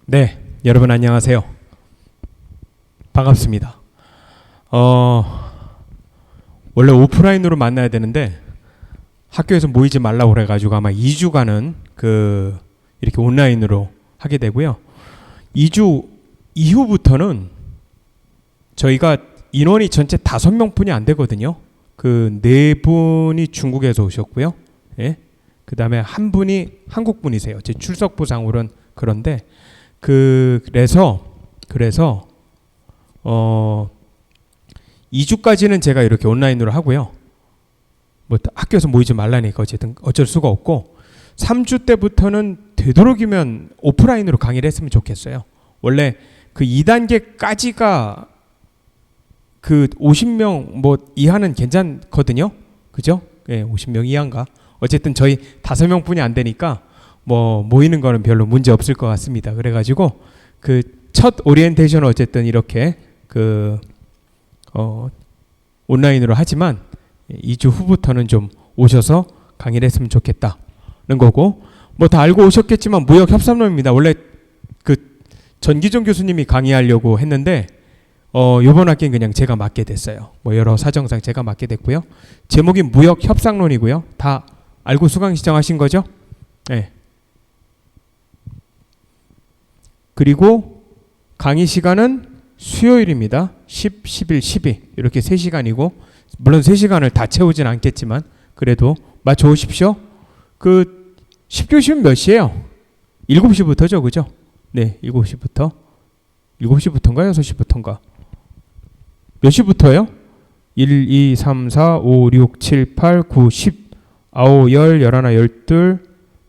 네, 여러분 안녕하세요. 반갑습니다. 원래 오프라인으로 만나야 되는데 학교에서 모이지 말라고 그래가지고 아마 2주간은 이렇게 온라인으로 하게 되고요. 2주 이후부터는 저희가 인원이 전체 5명뿐이 안 되거든요. 그 4분이 중국에서 오셨고요. 예? 그 다음에 한 분이 한국 분이세요. 제 출석부상으로는 그런데 그래서 2주까지는 제가 이렇게 온라인으로 하고요. 뭐 학교에서 모이지 말라니까 어쨌든 어쩔 수가 없고 3주 때부터는 되도록이면 오프라인으로 강의를 했으면 좋겠어요. 원래 그 2단계까지가 그 50명 뭐 이하는 괜찮거든요. 그죠? 예, 50명 이하인가? 어쨌든 저희 5명뿐이 안 되니까 뭐 모이는 거는 별로 문제 없을 것 같습니다. 그래가지고 그 첫 오리엔테이션은 어쨌든 이렇게 온라인으로 하지만 2주 후부터는 좀 오셔서 강의를 했으면 좋겠다는 거고, 뭐 다 알고 오셨겠지만 무역협상론입니다. 원래 그 전기종 교수님이 강의하려고 했는데 이번 학기는 그냥 제가 맡게 됐어요. 뭐 여러 사정상 제가 맡게 됐고요. 제목이 무역협상론이고요. 다 알고 수강 신청하신 거죠? 네. 그리고 강의 시간은 수요일입니다. 10, 11, 12 이렇게 3시간이고 물론 3시간을 다 채우진 않겠지만 그래도 맞춰 오십시오. 그 10교시는 몇 시에요? 7시부터죠. 그죠? 네, 7시부터 7시부터인가 6시부터인가 몇 시부터요? 1, 2, 3, 4, 5, 6, 7, 8, 9, 10 9, 10, 11, 12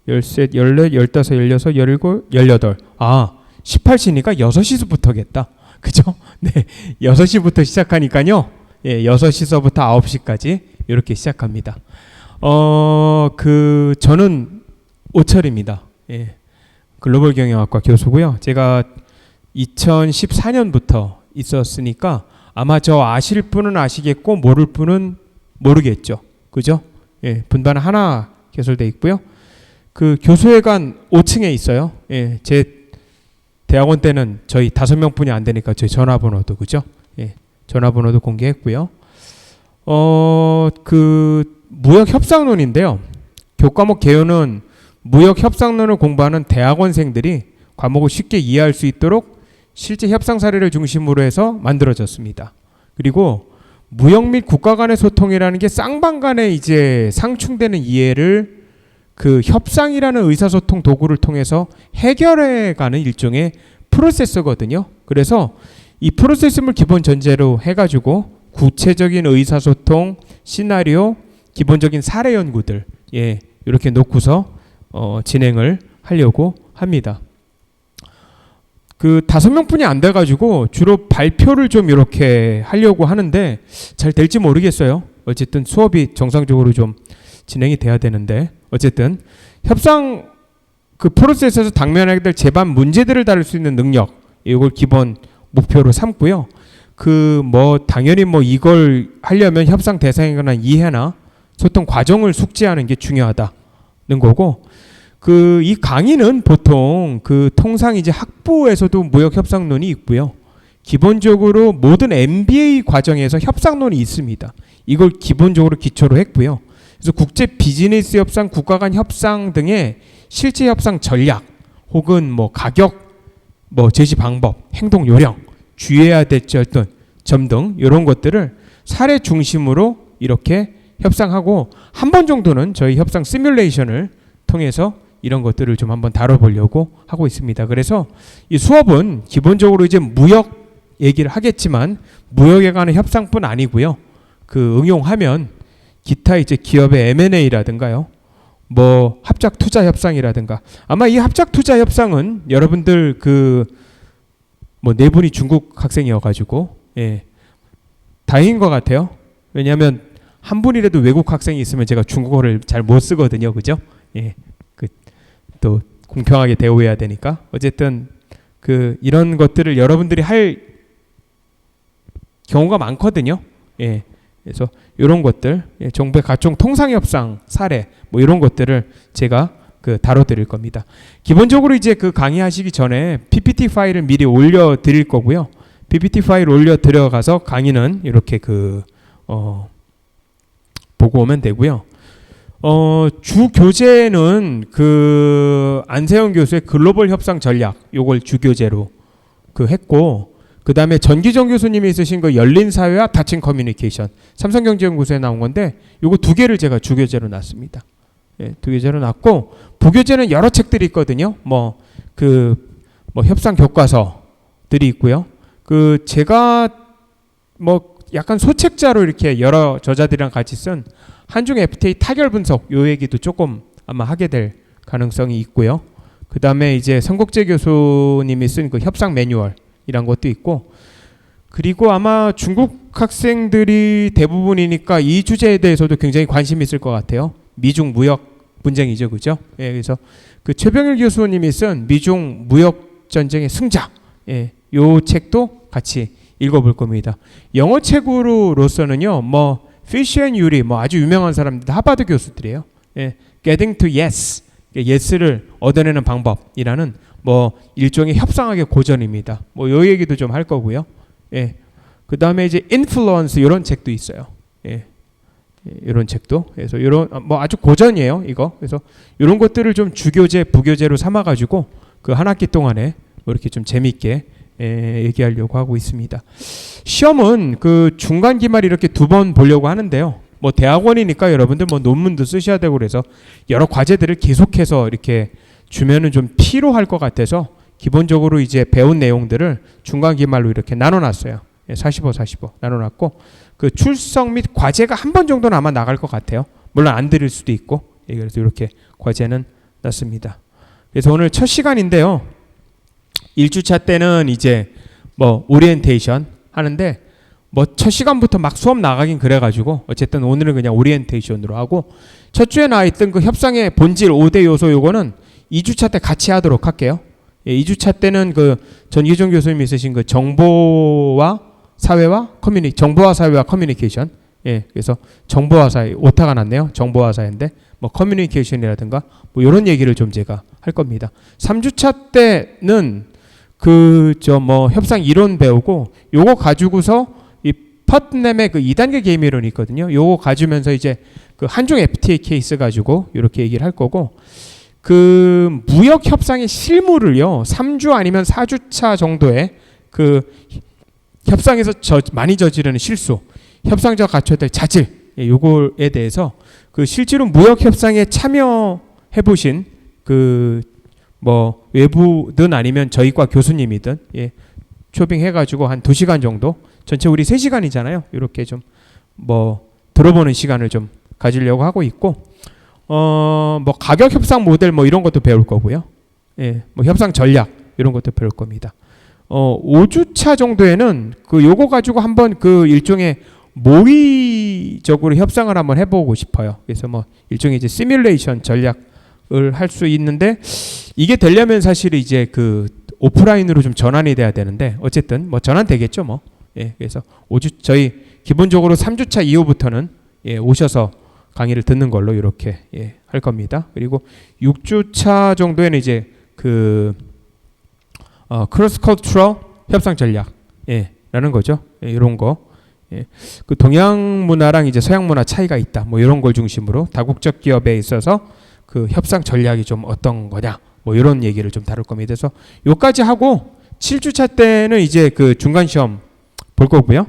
13, 14, 15, 16, 17 18 18시니까 6시부터겠다. 그죠? 네. 6시부터 시작하니까요. 예, 6시서부터 9시까지 이렇게 시작합니다. 저는 오철입니다. 예. 글로벌 경영학과 교수고요. 제가 2014년부터 있었으니까 아마 저 아실 분은 아시겠고 모를 분은 모르겠죠. 그죠? 예, 분반 하나 개설되어 있고요. 그 교수회관 5층에 있어요. 예, 제 대학원 때는 저희 5명뿐이 안 되니까 저희 전화번호도 그죠? 예, 전화번호도 공개했고요. 무역협상론인데요. 교과목 개요는 무역협상론을 공부하는 대학원생들이 과목을 쉽게 이해할 수 있도록 실제 협상 사례를 중심으로 해서 만들어졌습니다. 그리고 무역 및 국가 간의 소통이라는 게 쌍방 간에 이제 상충되는 이해를 그 협상이라는 의사소통 도구를 통해서 해결해가는 일종의 프로세스거든요. 그래서 이 프로세스를 기본 전제로 해가지고 구체적인 의사소통, 시나리오, 기본적인 사례 연구들 이렇게 놓고서 진행을 하려고 합니다. 그 5명뿐이 안 돼가지고 주로 발표를 좀 이렇게 하려고 하는데 잘 될지 모르겠어요. 어쨌든 수업이 정상적으로 좀 진행이 돼야 되는데 어쨌든 협상 그 프로세스에서 당면하게 될 제반 문제들을 다룰 수 있는 능력 이걸 기본 목표로 삼고요. 당연히 이걸 하려면 협상 대상에 관한 이해나 소통 과정을 숙지하는 게 중요하다는 거고 이 강의는 보통 통상 이제 학부에서도 무역 협상론이 있고요. 기본적으로 모든 MBA 과정에서 협상론이 있습니다. 이걸 기본적으로 기초로 했고요. 그래서 국제 비즈니스 협상, 국가 간 협상 등의 실제 협상 전략 혹은 가격, 제시 방법, 행동 요령, 주의해야 될 점 등 이런 것들을 사례 중심으로 이렇게 협상하고 한 번 정도는 저희 협상 시뮬레이션을 통해서 이런 것들을 좀 한번 다뤄보려고 하고 있습니다. 그래서 이 수업은 기본적으로 이제 무역 얘기를 하겠지만 무역에 관한 협상뿐 아니고요. 응용하면 기타 이제 기업의 M&A라든가요. 합작 투자 협상이라든가 아마 이 합작 투자 협상은 여러분들 4분이 중국 학생이어가지고 다행인 것 같아요. 왜냐하면 한 분이라도 외국 학생이 있으면 제가 중국어를 잘 못 쓰거든요. 그죠? 또 공평하게 대우해야 되니까 어쨌든 이런 것들을 여러분들이 할 경우가 많거든요. 그래서 이런 것들 정부의 각종 통상협상 사례 이런 것들을 제가 그 다뤄드릴 겁니다. 기본적으로 이제 그 강의하시기 전에 PPT 파일을 미리 올려드릴 거고요. PPT 파일 올려 들어가서 강의는 이렇게 보고 오면 되고요. 주 교재는 그 안세영 교수의 글로벌 협상 전략 요걸 주 교재로 했고, 그 다음에 전기정 교수님이 쓰신 거 열린 사회와 닫힌 커뮤니케이션 삼성경제연구소에 나온 건데 요거 두 개를 제가 주 교재로 놨습니다. 예, 두 교재로 놨고, 부교재는 여러 책들이 있거든요. 협상 교과서들이 있고요. 제가 약간 소책자로 이렇게 여러 저자들이랑 같이 쓴 한중 FTA 타결 분석 요 얘기도 조금 아마 하게 될 가능성이 있고요. 그 다음에 이제 성국재 교수님이 쓴 그 협상 매뉴얼이란 것도 있고, 그리고 아마 중국 학생들이 대부분이니까 이 주제에 대해서도 굉장히 관심이 있을 것 같아요. 미중 무역 분쟁이죠, 그죠? 예, 그래서 그 최병일 교수님이 쓴 미중 무역 전쟁의 승자, 예, 요 책도 같이 읽어볼 겁니다. 영어 책으로서는요, 피쉬 앤 유리, 아주 유명한 사람들, 하버드 교수들이에요. 예, Getting to Yes, Yes를 얻어내는 방법이라는 일종의 협상학의 고전입니다. 요 얘기도 좀 할 거고요. 예, 그 다음에 이제 Influence 이런 책도 있어요. 예, 이런 책도. 그래서 이런 아주 고전이에요, 이거. 그래서 이런 것들을 좀 주교재, 부교재로 삼아가지고 그 한 학기 동안에 이렇게 좀 재미있게 얘기하려고 하고 있습니다. 시험은 그 중간 기말 이렇게 2번 보려고 하는데요. 대학원이니까 여러분들 논문도 쓰셔야 되고 그래서 여러 과제들을 계속해서 이렇게 주면은 좀 피로할 것 같아서 기본적으로 이제 배운 내용들을 중간 기말로 이렇게 나눠놨어요. 45, 45 나눠놨고, 그 출석 및 과제가 한 번 정도는 아마 나갈 것 같아요. 물론 안 드릴 수도 있고. 그래서 이렇게 과제는 놨습니다. 그래서 오늘 첫 시간인데요. 1주차 때는 이제 오리엔테이션 하는데 첫 시간부터 막 수업 나가긴 그래가지고 어쨌든 오늘은 그냥 오리엔테이션으로 하고, 첫 주에 나와있던 그 협상의 본질 5대 요소 요거는 2주차 때 같이 하도록 할게요. 2주차 때는 그 전기종 교수님이 쓰신 그 정보와 사회와 커뮤니케이션. 예, 그래서 정보화 사회, 오타가 났네요. 정보화 사회인데 커뮤니케이션이라든가 이런 얘기를 좀 제가 할 겁니다. 3주차 때는 협상 이론 배우고, 요거 가지고서 이 펫넴의 그 2단계 게임 이론이 있거든요. 요거 가지면서 이제 그 한중 FTA 케이스 가지고 이렇게 얘기를 할 거고, 그 무역 협상의 실무를요 3주 아니면 4주차 정도의 그 협상에서 많이 저지르는 실수, 협상자가 갖춰야 될 자질, 요거에 대해서 그 실제로 무역 협상에 참여해 보신 외부든 아니면 저희과 교수님이든 초빙해가지고 한 2시간 정도, 전체 우리 3시간이잖아요. 이렇게 좀 들어보는 시간을 좀 가지려고 하고 있고, 가격 협상 모델 이런 것도 배울 거고요. 예, 협상 전략 이런 것도 배울 겁니다. 5주차 정도에는 요거 가지고 한번 일종의 모의적으로 협상을 한번 해보고 싶어요. 그래서 일종의 이제 시뮬레이션 전략을 할 수 있는데, 이게 되려면 사실 이제 오프라인으로 좀 전환이 돼야 되는데, 어쨌든 전환되겠죠. 예, 그래서 저희 기본적으로 3주차 이후부터는 오셔서 강의를 듣는 걸로 이렇게 할 겁니다. 그리고 6주차 정도에는 이제 크로스 컬처럴 협상 전략 라는 거죠. 이런 거. 그 동양 문화랑 이제 서양 문화 차이가 있다. 이런 걸 중심으로 다국적 기업에 있어서 그 협상 전략이 좀 어떤 거냐. 이런 얘기를 좀 다룰 겁니다. 그래서 요까지 하고 7주차 때는 이제 그 중간 시험 볼 거고요.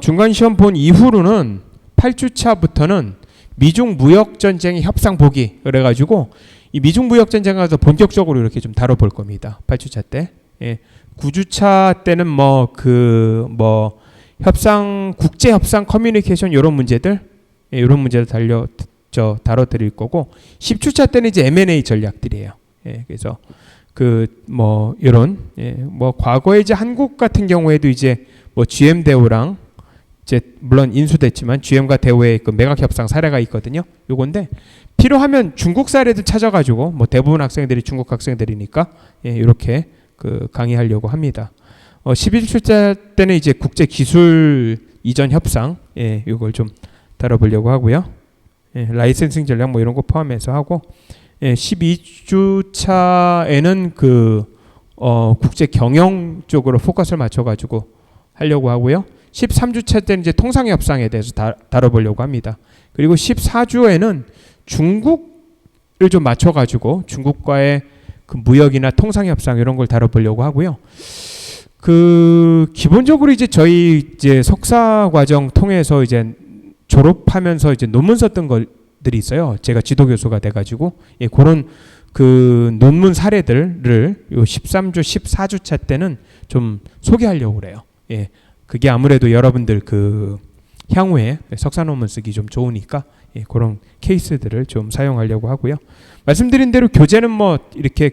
중간 시험 본 이후로는 8주차부터는 미중 무역 전쟁의 협상 보기, 그래가지고 이 미중 무역 전쟁 가서 본격적으로 이렇게 좀 다뤄볼 겁니다. 8주차 때. 9주차 때는 협상, 국제 협상 커뮤니케이션 이런 문제들, 이런 문제를 다뤄드릴 거고, 10주차 때는 이제 M&A 전략들이에요. 그래서 이런 과거에 이제 한국 같은 경우에도 이제 GM 대우랑 이제 물론 인수됐지만 GM과 대우의 그 매각 협상 사례가 있거든요. 요건데 필요하면 중국 사례도 찾아가지고 대부분 학생들이 중국 학생들이니까 이렇게 강의하려고 합니다. 11주차 때는 이제 국제 기술 이전 협상, 이걸 좀 다뤄보려고 하고요. 라이센싱 전략 이런 거 포함해서 하고, 예, 12주차에는 국제 경영 쪽으로 포커스를 맞춰가지고 하려고 하고요. 13주차 때는 이제 통상 협상에 대해서 다뤄보려고 합니다. 그리고 14주에는 중국을 좀 맞춰가지고 중국과의 그 무역이나 통상 협상 이런 걸 다뤄보려고 하고요. 기본적으로 이제 저희 이제 석사 과정 통해서 이제 졸업하면서 이제 논문 썼던 것들이 있어요. 제가 지도 교수가 돼가지고 그런 논문 사례들을 요 13주, 14주차 때는 좀 소개하려고 그래요. 그게 아무래도 여러분들 향후에 석사 논문 쓰기 좀 좋으니까 그런 케이스들을 좀 사용하려고 하고요. 말씀드린 대로 교재는 뭐 이렇게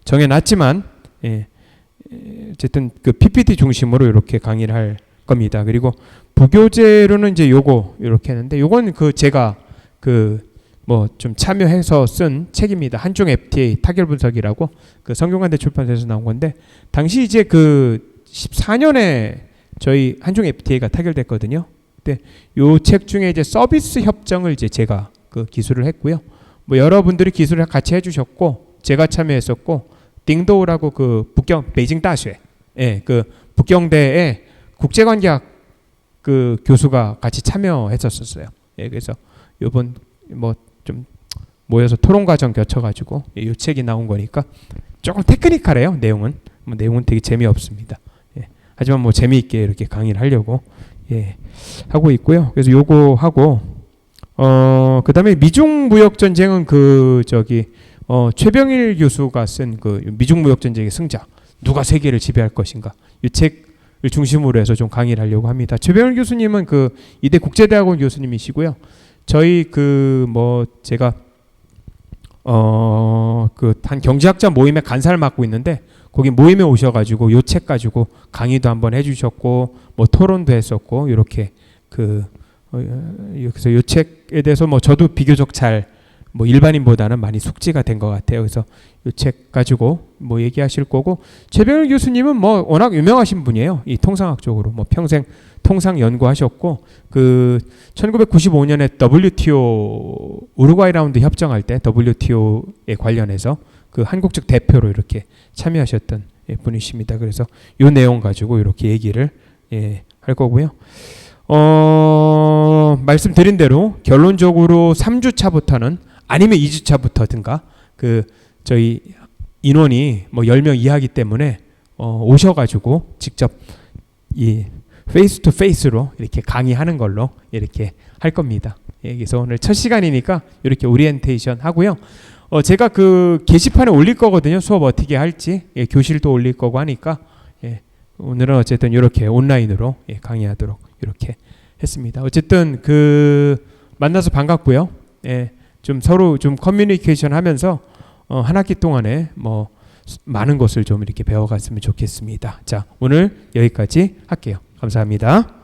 정해놨지만 어쨌든 PPT 중심으로 이렇게 강의를 할 겁니다. 그리고 부교재로는 이제 요거 이렇게 했는데 요건 제가 뭐 좀 참여해서 쓴 책입니다. 한중 FTA 타결 분석이라고 성균관대 출판사에서 나온 건데 당시 이제 14년에 저희 한중 FTA가 타결됐거든요. 근데 요 책 중에 이제 서비스 협정을 이제 제가 기술을 했고요. 뭐 여러분들이 기술을 같이 해주셨고 제가 참여했었고 딩도우라고 베이징 다쉐 북경대의 국제관계학 교수가 같이 참여했었어요. 그래서 요번 뭐 좀 모여서 토론 과정 거쳐가지고 이 책이 나온 거니까 조금 테크니컬해요. 내용은 되게 재미없습니다. 하지만 뭐 재미있게 이렇게 강의를 하려고 하고 있고요. 그래서 요거 하고 그다음에 미중 무역 전쟁은 최병일 교수가 쓴 미중 무역 전쟁의 승자 누가 세계를 지배할 것인가 이 책을 중심으로 해서 좀 강의를 하려고 합니다. 최병일 교수님은 이대 국제대학원 교수님이시고요. 저희 제가 한 경제학자 모임의 간사를 맡고 있는데 거기 모임에 오셔가지고 요 책 가지고 강의도 한번 해주셨고 뭐 토론도 했었고 이렇게 그래서 요 책에 대해서 뭐 저도 비교적 뭐 일반인보다는 많이 숙지가 된 것 같아요. 그래서 이 책 가지고 뭐 얘기하실 거고 최병일 교수님은 뭐 워낙 유명하신 분이에요. 이 통상학적으로 뭐 평생 통상 연구하셨고 1995년에 WTO 우루과이 라운드 협정할 때 WTO에 관련해서 한국 측 대표로 이렇게 참여하셨던 분이십니다. 그래서 이 내용 가지고 이렇게 얘기를 할 거고요. 말씀드린 대로 결론적으로 3주차부터는 아니면 2주차부터든가 저희 인원이 뭐 10명 이하이기 때문에 오셔가지고 직접 이 페이스 투 페이스로 이렇게 강의하는 걸로 이렇게 할 겁니다. 그래서 오늘 첫 시간이니까 이렇게 오리엔테이션 하고요. 제가 게시판에 올릴 거거든요. 수업 어떻게 할지 교실도 올릴 거고 하니까 오늘은 어쨌든 이렇게 온라인으로 강의하도록 이렇게 했습니다. 어쨌든 만나서 반갑고요. 좀 서로 좀 커뮤니케이션 하면서 한 학기 동안에 뭐 많은 것을 좀 이렇게 배워갔으면 좋겠습니다. 자, 오늘 여기까지 할게요. 감사합니다.